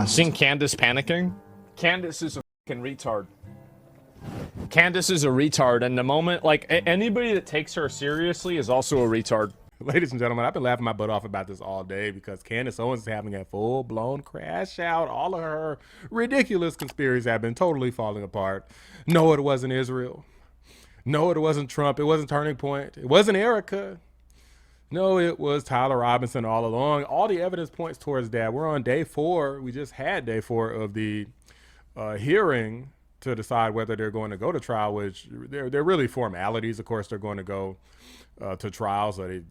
must. Seen Candace panicking? Candace is a fucking retard. Candace is a retard, and the moment, like, anybody that takes her seriously is also a retard. Ladies and gentlemen, I've been laughing my butt off about this all day because Candace Owens is having a full-blown crash out. All of her ridiculous conspiracies have been totally falling apart. No, it wasn't Israel. No, it wasn't Trump. It wasn't Turning Point. It wasn't Erica. No, it was Tyler Robinson all along. All the evidence points towards that. We're on day 4. We just had day 4 of the hearing to decide whether they're going to go to trial, which they're really formalities. Of course, they're going to go to trial, so they,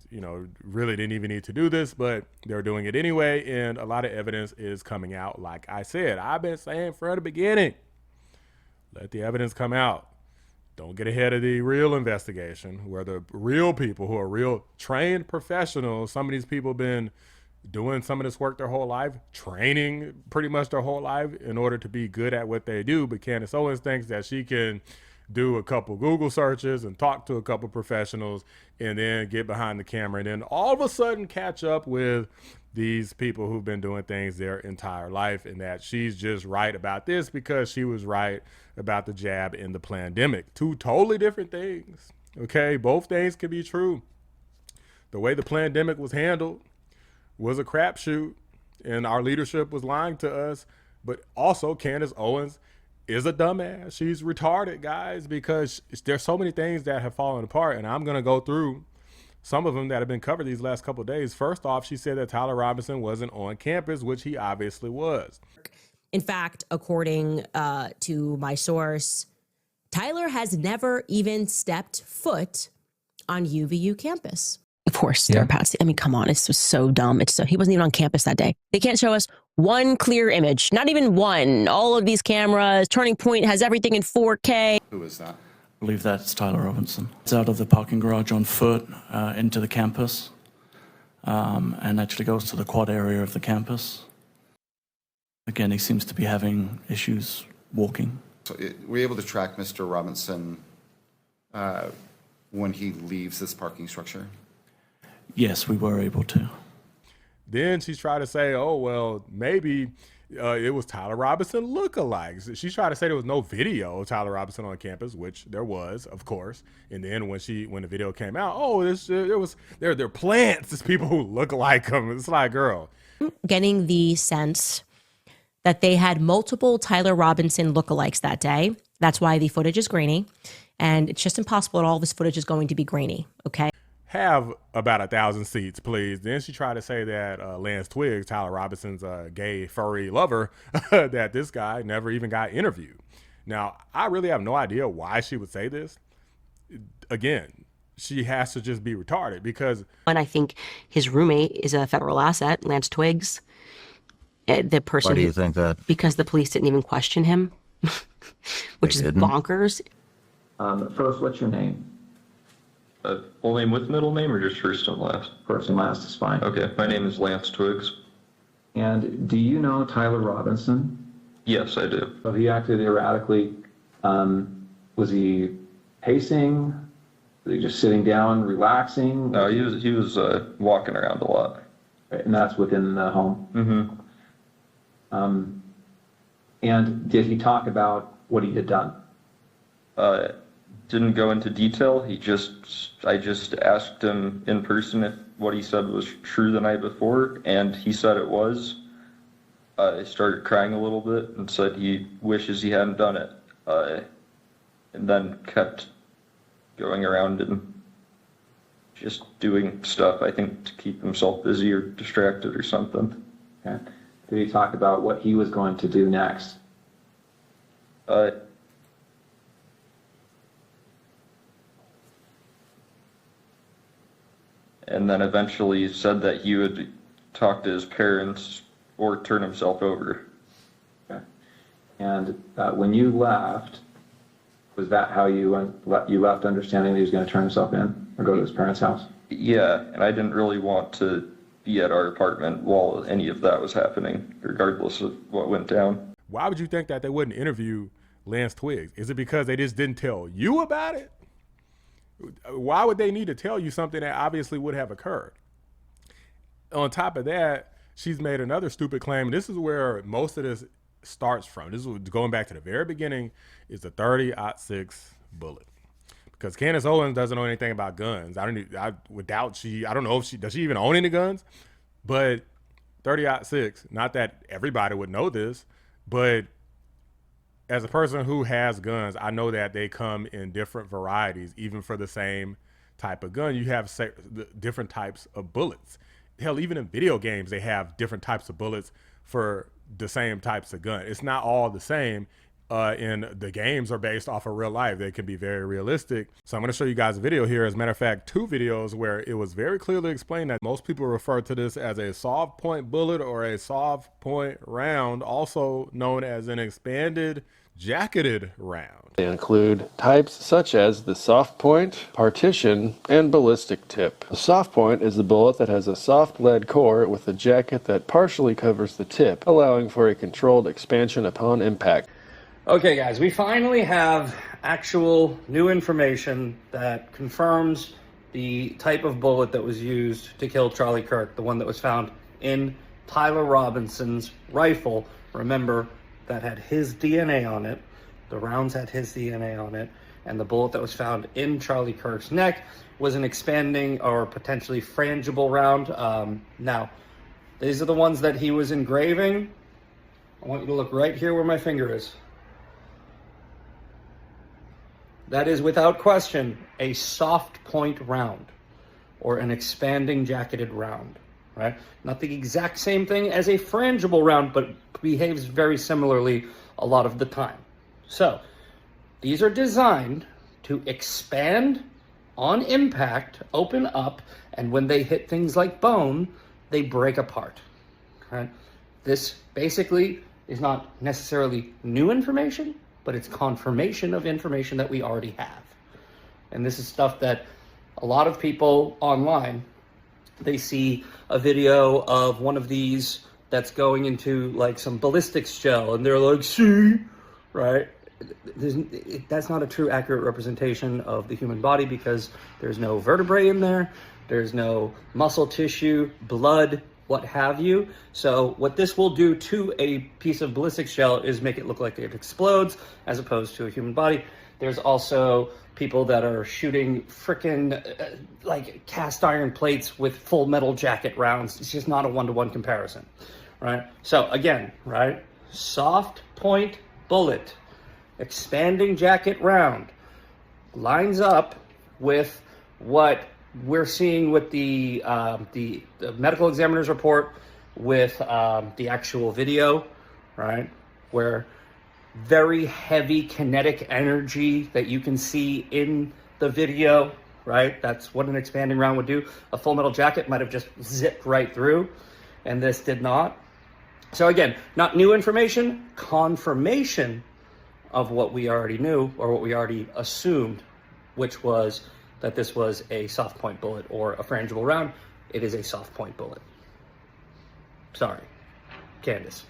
really didn't even need to do this, but they're doing it anyway, and a lot of evidence is coming out. Like I said, I've been saying from the beginning, let the evidence come out. Don't get ahead of the real investigation, where the real people who are real trained professionals, some of these people have been doing some of this work their whole life, training pretty much their whole life in order to be good at what they do. But Candace Owens thinks that she can do a couple Google searches and talk to a couple professionals and then get behind the camera and then all of a sudden catch up with these people who've been doing things their entire life, and that she's just right about this because she was right about the jab in the pandemic. Two totally different things. Okay, both things can be true. The way the pandemic was handled was a crapshoot, and our leadership was lying to us. But also, Candace Owens is a dumbass. She's retarded, guys, because there's so many things that have fallen apart, and I'm going to go through some of them that have been covered these last couple of days. First off, she said that Tyler Robinson wasn't on campus, which he obviously was. In fact, according to my source, Tyler has never even stepped foot on UVU campus. Of course, they're Patsy. I mean, come on, it's just so dumb. He wasn't even on campus that day. They can't show us one clear image, not even one. All of these cameras, Turning Point has everything in 4K. Who is that? I believe that's Tyler Robinson. It's out of the parking garage on foot into the campus and actually goes to the quad area of the campus. Again, he seems to be having issues walking. So were you able to track Mr. Robinson when he leaves this parking structure? Yes, we were able to. Then she's trying to say, oh, well, maybe it was Tyler Robinson lookalikes. She's trying to say there was no video of Tyler Robinson on campus, which there was, of course. And then when the video came out, there are plants. There's people who look like him. It's like, girl. Getting the sense that they had multiple Tyler Robinson lookalikes that day. That's why the footage is grainy. And it's just impossible that all this footage is going to be grainy, okay? Have about 1,000 seats, please. Then she tried to say that Lance Twiggs, Tyler Robinson's gay furry lover, that this guy never even got interviewed. Now, I really have no idea why she would say this. Again, she has to just be retarded because... And I think his roommate is a federal asset, Lance Twiggs. The person. Why do you think that? Because the police didn't even question him, which is bonkers. First, what's your name? Full name with middle name or just first and last? First and last is fine. Okay, my name is Lance Twiggs. And do you know Tyler Robinson? Yes, I do. So he acted erratically. Was he pacing? Was he just sitting down, relaxing? No, he was walking around a lot. Right, and that's within the home? Mm-hmm. And did he talk about what he had done? Didn't go into detail. I just asked him in person if what he said was true the night before, and he said it was. I started crying a little bit and said he wishes he hadn't done it, and then kept going around and just doing stuff, I think, to keep himself busy or distracted or something. Okay. Did he talk about what he was going to do next? And then eventually said that he would talk to his parents or turn himself over. Okay. And when you left, was that how you left, understanding that he was going to turn himself in or go to his parents' house? Yeah, and I didn't really want to be at our apartment while any of that was happening, regardless of what went down. Why would you think that they wouldn't interview Lance Twiggs? Is it because they just didn't tell you about it? Why would they need to tell you something that obviously would have occurred? On top of that, she's made another stupid claim. This is where most of this starts from. This is going back to the very beginning. Is the 30-06 bullet, because Candace Owens doesn't know anything about guns. I don't know if does she even own any guns, but 30-06. Not that everybody would know this, but as a person who has guns, I know that they come in different varieties, even for the same type of gun. You have different types of bullets. Hell, even in video games, they have different types of bullets for the same types of gun. It's not all the same. In the games are based off of real life. They can be very realistic. So I'm going to show you guys a video here. As a matter of fact, 2 videos where it was very clearly explained that most people refer to this as a soft point bullet or a soft point round, also known as an expanded jacketed round. They include types such as the soft point, partition, and ballistic tip. The soft point is the bullet that has a soft lead core with a jacket that partially covers the tip, allowing for a controlled expansion upon impact. Okay, guys, we finally have actual new information that confirms the type of bullet that was used to kill Charlie Kirk, the one that was found in Tyler Robinson's rifle. Remember, that had his DNA on it. The rounds had his DNA on it. And the bullet that was found in Charlie Kirk's neck was an expanding or potentially frangible round. Now, these are the ones that he was engraving. I want you to look right here where my finger is. That is, without question, a soft point round or an expanding jacketed round, right? Not the exact same thing as a frangible round, but behaves very similarly a lot of the time. So these are designed to expand on impact, open up, and when they hit things like bone, they break apart, right? This basically is not necessarily new information, but it's confirmation of information that we already have. And this is stuff that a lot of people online, they see a video of one of these that's going into like some ballistics gel, and they're like, see, right? That's not a true accurate representation of the human body, because there's no vertebrae in there, there's no muscle tissue, blood, what have you. So what this will do to a piece of ballistics gel is make it look like it explodes as opposed to a human body. There's also people that are shooting frickin' like cast iron plates with full metal jacket rounds. It's just not a one-to-one comparison, right? So again, right, soft point bullet, expanding jacket round, lines up with what we're seeing with the medical examiner's report, with the actual video, right? Where very heavy kinetic energy that you can see in the video, right? That's what an expanding round would do. A full metal jacket might have just zipped right through, and this did not. So again, not new information, confirmation of what we already knew or what we already assumed, which was that this was a soft point bullet or a frangible round. It is a soft point bullet. Sorry, Candace,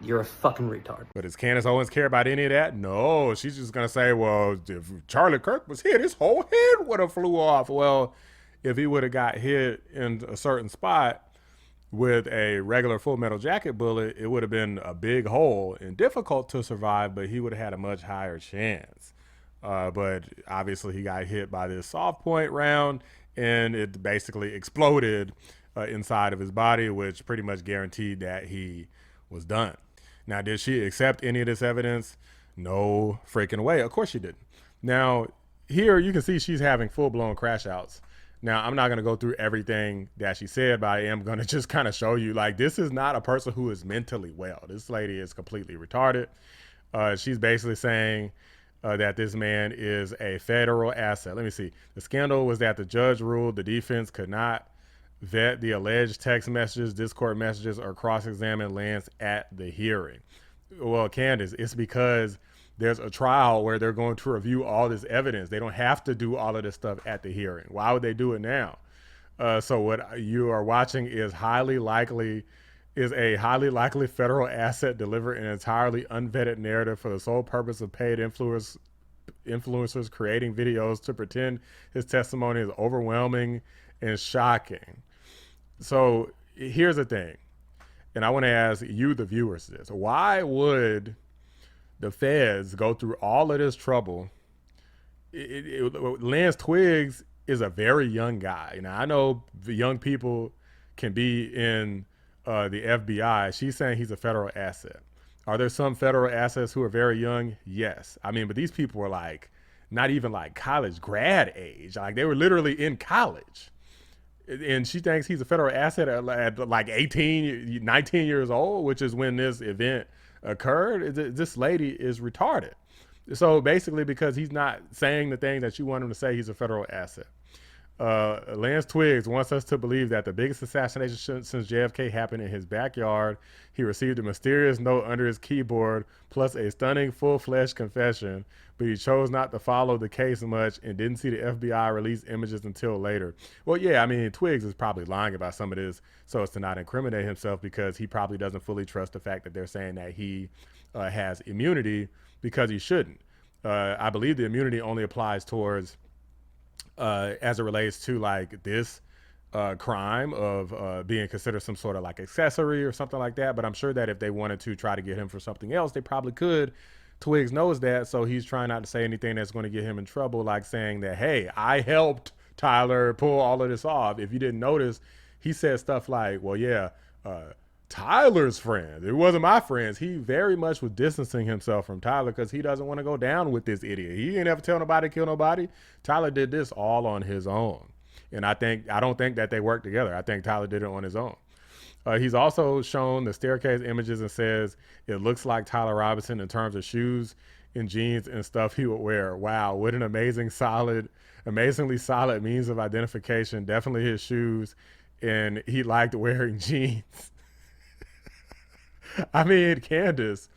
you're a fucking retard. But does Candace Owens care about any of that? No, she's just going to say, well, if Charlie Kirk was hit, his whole head would have flew off. Well, if he would have got hit in a certain spot with a regular full metal jacket bullet, it would have been a big hole and difficult to survive, but he would have had a much higher chance. But obviously he got hit by this soft point round, and it basically exploded inside of his body, which pretty much guaranteed that he was done. Now, did she accept any of this evidence? No freaking way. Of course she didn't. Now, here you can see she's having full-blown crash outs. Now, I'm not going to go through everything that she said, but I am going to just kind of show you, like, this is not a person who is mentally well. This lady is completely retarded. She's basically saying that this man is a federal asset. Let me see. The scandal was that the judge ruled the defense could not vet the alleged text messages, Discord messages, or cross-examine Lance at the hearing. Well, Candace, it's because there's a trial where they're going to review all this evidence. They don't have to do all of this stuff at the hearing. Why would they do it now? So what you are watching is a highly likely federal asset deliver an entirely unvetted narrative for the sole purpose of paid influencers creating videos to pretend his testimony is overwhelming and shocking. So here's the thing. and I want to ask you, the viewers, this. Why would the feds go through all of this trouble? Lance Twiggs is a very young guy. Now, I know the young people can be in the FBI. She's saying he's a federal asset. Are there some federal assets who are very young? Yes. I mean, but these people were like, not even like college grad age. Like, they were literally in college. And she thinks he's a federal asset at like 18, 19 years old, which is when this event occurred. This lady is retarded. So basically, because he's not saying the things that you want him to say, he's a federal asset. Lance Twiggs wants us to believe that the biggest assassination since JFK happened in his backyard. He received a mysterious note under his keyboard, plus a stunning full-fledged confession, but he chose not to follow the case much and didn't see the FBI release images until later. Well, yeah, I mean, Twiggs is probably lying about some of this so as to not incriminate himself, because he probably doesn't fully trust the fact that they're saying that he has immunity, because he shouldn't. I believe the immunity only applies towards as it relates to like this crime of being considered some sort of like accessory or something like that. But I'm sure that if they wanted to try to get him for something else, they probably could. Twiggs knows that, so he's trying not to say anything that's going to get him in trouble, like saying that, hey, I helped Tyler pull all of this off. If you didn't notice, he said stuff like, well, yeah, Tyler's friends. It wasn't my friends. He very much was distancing himself from Tyler because he doesn't want to go down with this idiot. He ain't ever tell nobody to kill nobody. Tyler did this all on his own. And I don't think that they worked together. I think Tyler did it on his own. He's also shown the staircase images and says it looks like Tyler Robinson in terms of shoes and jeans and stuff he would wear. Wow, what an amazingly solid means of identification. Definitely his shoes, and he liked wearing jeans. I mean, Candace,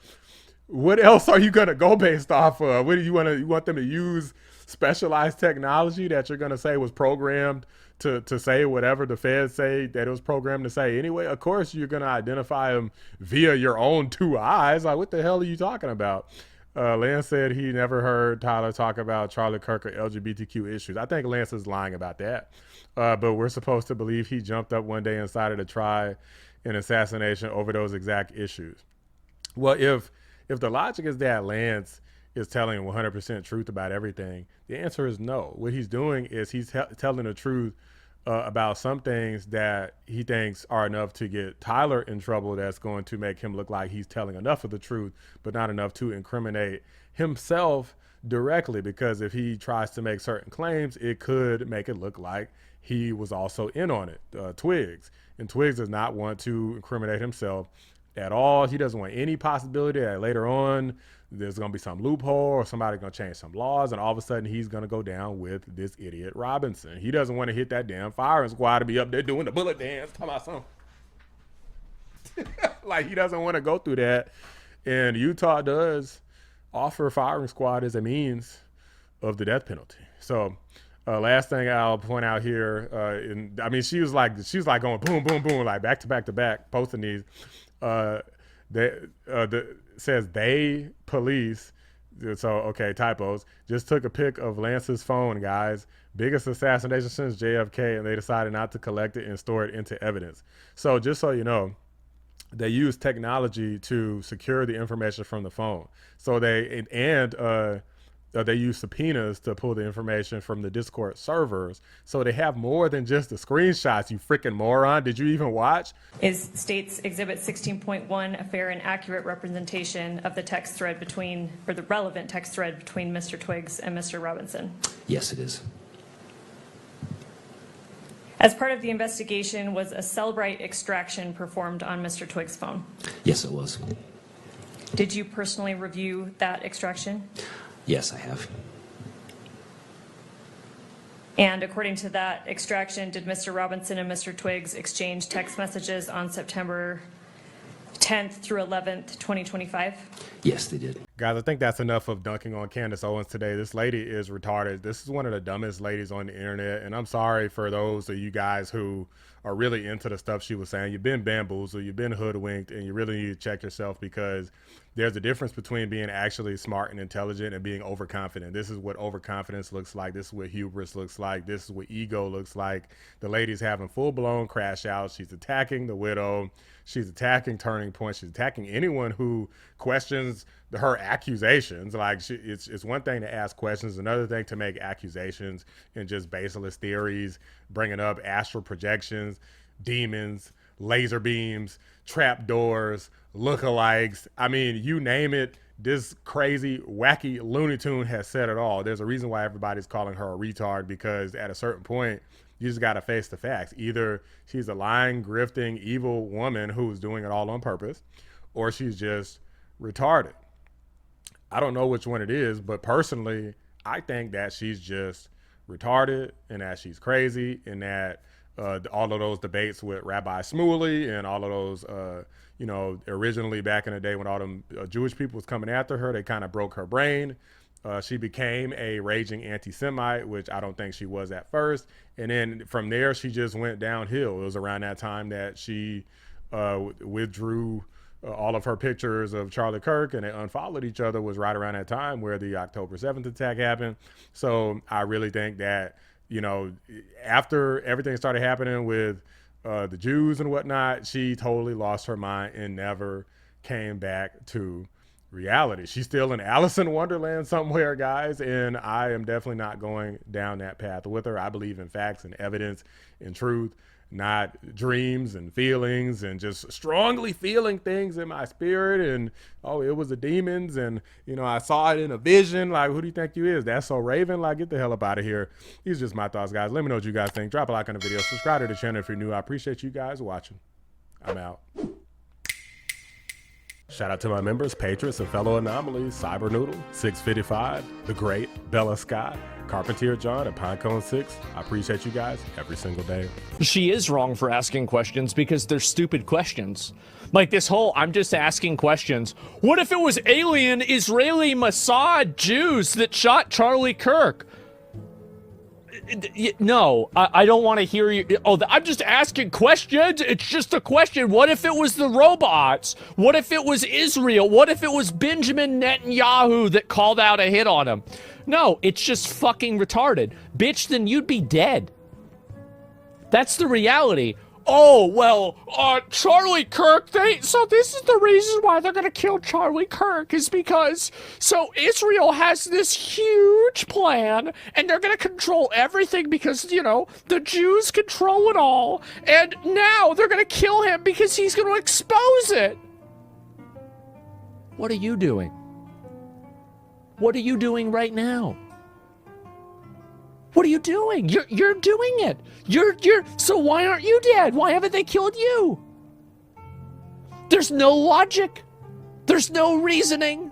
what else are you gonna go based off of? What do you want them to use specialized technology that you're gonna say was programmed to say whatever the feds say that it was programmed to say anyway? Of course you're gonna identify him via your own two eyes. Like, what the hell are you talking about? Lance said he never heard Tyler talk about Charlie Kirk or LGBTQ issues. I think Lance is lying about that. But we're supposed to believe he jumped up one day and decided to try an assassination over those exact issues. Well, if the logic is that Lance is telling 100% truth about everything, the answer is no. What he's doing is he's telling the truth about some things that he thinks are enough to get Tyler in trouble, that's going to make him look like he's telling enough of the truth, but not enough to incriminate himself directly, because if he tries to make certain claims, it could make it look like he was also in on it, Twiggs. And Twiggs does not want to incriminate himself at all. He doesn't want any possibility that later on there's going to be some loophole or somebody going to change some laws and all of a sudden he's going to go down with this idiot Robinson. He doesn't want to hit that damn firing squad to be up there doing the bullet dance. Talking about something. Like, he doesn't want to go through that. And Utah does offer firing squad as a means of the death penalty. So last thing I'll point out here, I mean, she was like going boom, boom, boom, like back to back to back, posting these. Says they police, so okay, typos, just took a pic of Lance's phone, guys. Biggest assassination since JFK, and they decided not to collect it and store it into evidence. So just so you know, they use technology to secure the information from the phone. So they use subpoenas to pull the information from the Discord servers. So they have more than just the screenshots, you freaking moron. Did you even watch? Is States Exhibit 16.1 a fair and accurate representation of the text thread between, or the relevant text thread between Mr. Twiggs and Mr. Robinson? Yes, it is. As part of the investigation, was a Cellbrite extraction performed on Mr. Twiggs' phone? Yes, it was. Did you personally review that extraction? Yes, I have. And according to that extraction, did Mr. Robinson and Mr. Twiggs exchange text messages on September 10th through 11th, 2025? Yes, they did. Guys, I think that's enough of dunking on Candace Owens today. This lady is retarded. This is one of the dumbest ladies on the internet. And I'm sorry for those of you guys who are really into the stuff she was saying. You've been bamboozled, you've been hoodwinked, and you really need to check yourself, because there's a difference between being actually smart and intelligent and being overconfident. This is what overconfidence looks like. This is what hubris looks like. This is what ego looks like. The lady's having full-blown crash out. She's attacking the widow. She's attacking Turning Point. She's attacking anyone who questions her accusations. Like, it's one thing to ask questions, another thing to make accusations and just baseless theories, bringing up astral projections, demons, laser beams, trap doors, lookalikes. I mean, you name it. This crazy, wacky Looney Tune has said it all. There's a reason why everybody's calling her a retard, because at a certain point, you just got to face the facts. Either she's a lying, grifting, evil woman who's doing it all on purpose, or she's just retarded. I don't know which one it is, but personally, I think that she's just retarded and that she's crazy, and that all of those debates with Rabbi Smuley and all of those, originally back in the day when all them Jewish people was coming after her, they kind of broke her brain. She became a raging anti-Semite, which I don't think she was at first. And then from there, she just went downhill. It was around that time that she withdrew all of her pictures of Charlie Kirk, and they unfollowed each other. Was right around that time where the October 7th attack happened. So I really think that, after everything started happening with the Jews and whatnot, she totally lost her mind and never came back to reality. She's still in Alice in Wonderland somewhere, guys, and I am definitely not going down that path with her. I believe in facts and evidence and truth, not dreams and feelings and just strongly feeling things in my spirit. And, oh, it was the demons, and, I saw it in a vision. Like, who do you think you is? That's so Raven? Like, get the hell up out of here. These are just my thoughts, guys. Let me know what you guys think. Drop a like on the video. Subscribe to the channel if you're new. I appreciate you guys watching. I'm out. Shout out to my members, patrons, and fellow anomalies: Cyber Noodle, 655, The Great, Bella Scott, Carpentier John, and Pinecone 6. I appreciate you guys every single day. She is wrong for asking questions because they're stupid questions. Like this whole, I'm just asking questions. What if it was alien Israeli Mossad Jews that shot Charlie Kirk? No, I don't want to hear you. Oh, I'm just asking questions. It's just a question. What if it was the robots? What if it was Israel? What if it was Benjamin Netanyahu that called out a hit on him? No, it's just fucking retarded. Bitch, then you'd be dead. That's the reality. Oh, well, Charlie Kirk, so this is the reason why they're gonna kill Charlie Kirk, is because, so Israel has this huge plan, and they're gonna control everything because, the Jews control it all, and now they're gonna kill him because he's gonna expose it. What are you doing? What are you doing right now? What are you doing? You're doing it. So why aren't you dead? Why haven't they killed you? There's no logic. There's no reasoning.